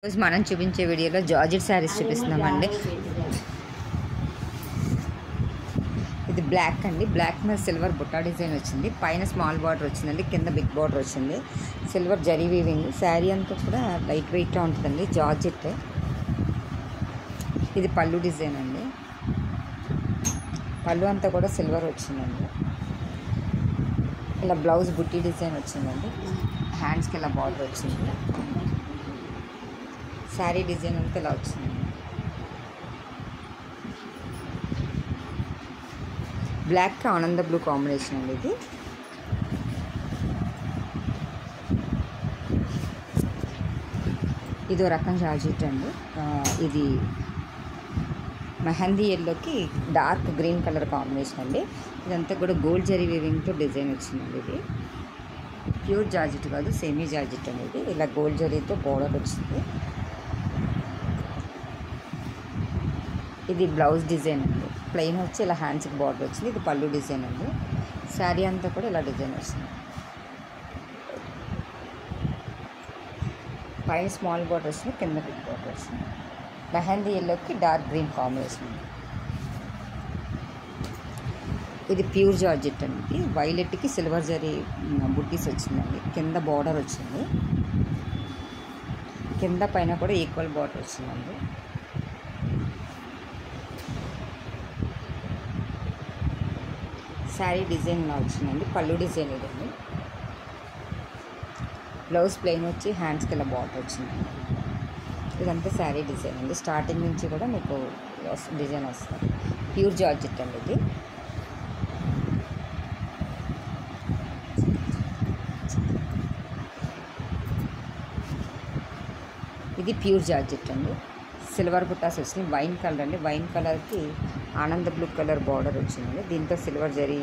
రోజు మనం చూపించే వీడియోలో జార్జెట్ శారీస్ చూపిస్తున్నామండి. ఇది బ్లాక్ అండి. బ్లాక్ మీద సిల్వర్ బుట్టా డిజైన్ వచ్చింది. పైన స్మాల్ బార్డర్ వచ్చిందండి, కింద బిగ్ బార్డర్ వచ్చింది. Silver zari weaving. శారీ అంతా కూడా లైట్ వెయిట్గా ఉంటుందండి, జార్జెట్. ఇది పళ్ళు డిజైన్ అండి. పళ్ళు అంతా కూడా సిల్వర్ వచ్చిందండి. ఇలా బ్లౌజ్ బుట్టి డిజైన్ వచ్చిందండి. హ్యాండ్స్కి ఇలా బార్డర్ వచ్చింది. శారీ డిజైన్ అంతా ఇలా వచ్చింది. బ్లాక్ ఆనంద బ్లూ కాంబినేషన్ అండి. ఇదో రకం జార్జెట్ అండి. ఇది మెహందీ ఎల్లోకి డార్క్ గ్రీన్ కలర్ కాంబినేషన్ అండి. ఇదంతా కూడా గోల్డ్ జరీ వీవింగ్తో డిజైన్ వచ్చిందండి. ఇది ప్యూర్ జార్జెట్ కాదు, సెమీ జార్జెట్ అనేది. ఇలా గోల్డ్ జరీతో బోర్డర్ వచ్చింది. ఇది బ్లౌజ్ డిజైన్ అండి. ప్లెయిన్ వచ్చి ఇలా హ్యాండ్స్కి బార్డర్ వచ్చింది. ఇది పళ్ళు డిజైన్ అండి. శారీ అంతా కూడా ఇలా డిజైన్ వస్తుంది. పైన స్మాల్ బార్డర్ వచ్చింది, కింద బిగ్ బార్డర్ వచ్చింది. మెహందీ ఎల్లోకి డార్క్ గ్రీన్ కాంబినేషన్. ఇది ప్యూర్ జార్జెట్ అండి. వైలెట్కి సిల్వర్ జరీ బుట్టీస్ వచ్చిందండి. కింద బార్డర్ వచ్చింది, కింద పైన కూడా ఈక్వల్ బార్డర్ వచ్చిందండి. శారీ డిజైన్ ఇలా వచ్చిందండి. పళ్ళు డిజైన్ ఇదండి. బ్లౌజ్ ప్లెయిన్ వచ్చి హ్యాండ్స్కి ఇలా బార్డర్ వచ్చింది. ఇదంతా శారీ డిజైన్ అండి. స్టార్టింగ్ నుంచి కూడా మీకు డిజైన్ వస్తుంది. ప్యూర్ జార్జెట్ అండి. ఇది ప్యూర్ జార్జెట్ అండి. సిల్వర్ బుట్టాస్ వచ్చినాయి. వైన్ కలర్ అండి. వైన్ కలర్కి ఆనంద బ్లూ కలర్ బార్డర్ వచ్చిందండి. దీంతో సిల్వర్ జరీ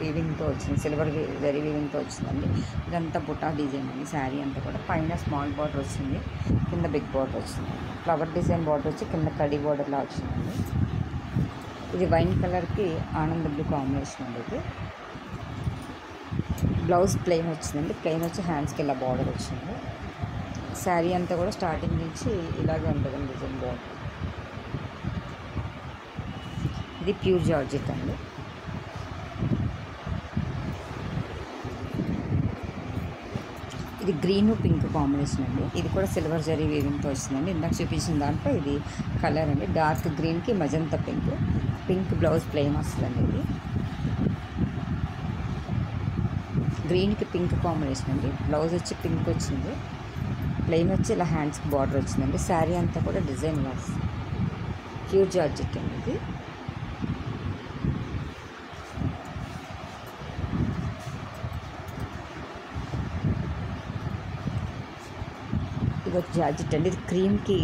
వీవింగ్తో వచ్చింది. సిల్వర్ జరీ వీవింగ్తో వచ్చిందండి. ఇదంతా బుట్టా డిజైన్ అండి. శారీ అంతా కూడా పైన స్మాల్ బార్డర్ వచ్చింది, కింద బిగ్ బార్డర్ వచ్చింది. ఫ్లవర్ డిజైన్ బార్డర్ వచ్చి కింద కడి బార్డర్లా వచ్చిందండి. ఇది వైన్ కలర్కి ఆనంద బ్లూ కాంబినేషన్ అండి. ఇది బ్లౌజ్ ప్లెయిన్ వచ్చిందండి. ప్లెయిన్ వచ్చి హ్యాండ్స్కి ఇలా బార్డర్ వచ్చింది. శారీ అంతా కూడా స్టార్టింగ్ నుంచి ఇలాగే ఉంటుందండి డిజైన్ బార్డర్. ఇది ప్యూర్ జార్జెట్ అండి. ఇది గ్రీన్ పింక్ కాంబినేషన్ అండి. ఇది కూడా సిల్వర్ జరీ వీవింగ్తో వచ్చిందండి. ఇందాక చూపించిన దాంట్లో ఇది కలర్ అండి. డార్క్ గ్రీన్కి magenta pink. Pink blouse plain వస్తుందండి. ఇది గ్రీన్కి పింక్ కాంబినేషన్ అండి. బ్లౌజ్ వచ్చి పింక్ వచ్చింది. ప్లెయిన్ వచ్చి ఇలా హ్యాండ్స్కి బార్డర్ వచ్చిందండి. శారీ అంతా కూడా డిజైన్ వస్తుంది. ప్యూర్ జార్జెట్ అండి. ఇది ఒక జార్జెట్ అండి. ఇది క్రీమ్కి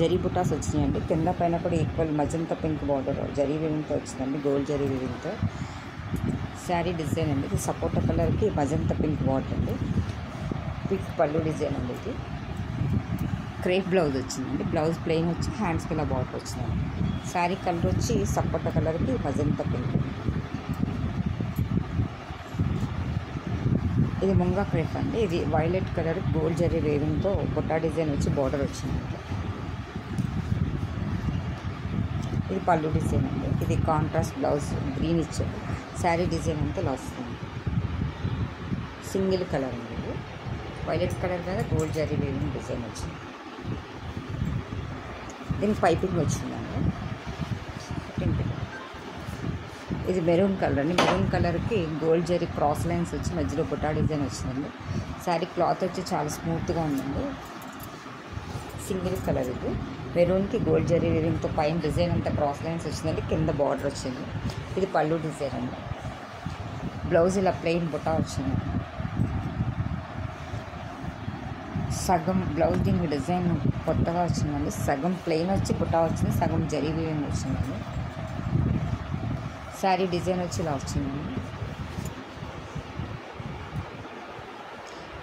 జరీ బుటాస్ వచ్చినాయండి. కింద పైన కూడా equal magenta pink border zari వీవింగ్తో వచ్చిందండి, గోల్డ్ జరీ వీవింగ్తో. శారీ డిజైన్ అండి. ఇది సపోటా కలర్కి మజంతా పింక్ బార్డర్ అండి. పింక్ పళ్ళు డిజైన్ అండి. ఇది క్రేప్ బ్లౌజ్ వచ్చిందండి. బ్లౌజ్ ప్లెయిన్ వచ్చి హ్యాండ్స్కి ఇలా బార్డర్ వచ్చిందండి. శారీ కలర్ వచ్చి సపోటా కలర్కి మజంతా పింక్. ఇది ముంగా క్రేప్ అండి. ఇది వైలెట్ కలర్ గోల్డ్ జరీ వేవింగ్తో బుట్టా డిజైన్ వచ్చి బార్డర్ వచ్చిందండి. ఇది పళ్ళు డిజైన్ అండి. ఇది కాంట్రాస్ట్ బ్లౌజ్ గ్రీన్ ఇచ్చారు. శారీ డిజైన్ అంతా ఇలా వస్తుంది. సింగిల్ కలర్ అండి. ఇది వైలెట్ కలర్ మీద గోల్డ్ జరీ వేవింగ్ డిజైన్ వచ్చింది. దీనికి పైపింగ్ వచ్చిందండి. ఇది మెరూన్ కలర్ అండి. మెరూన్ కలర్కి గోల్డ్ జరీ క్రాస్ లైన్స్ వచ్చి మధ్యలో బుట్టా డిజైన్ వచ్చిందండి. శారీ క్లాత్ వచ్చి చాలా స్మూత్గా ఉందండి. Single colour. ఇది మెరూన్కి గోల్డ్ జరీ వీవింగ్తో పైన డిజైన్ అంతా క్రాస్ లైన్స్ వచ్చిందండి. కింద బార్డర్ వచ్చింది. ఇది పళ్ళు డిజైన్ అండి. బ్లౌజ్ ఇలా ప్లెయిన్ బుట్టా వచ్చింది. సగం బ్లౌజ్ దీనికి డిజైన్ కొత్తగా వచ్చిందండి. సగం ప్లెయిన్ వచ్చి బుట్టా వచ్చింది, సగం జరీ వీవింగ్ వచ్చిందండి. శారీ డిజైన్ వచ్చి ఇలా వచ్చిందండి.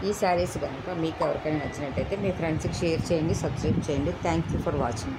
ఈ శారీస్ కనుక మీకు ఎవరికైనా నచ్చినట్టయితే మీ ఫ్రెండ్స్కి షేర్ చేయండి, సబ్స్క్రైబ్ చేయండి. Thank you for watching.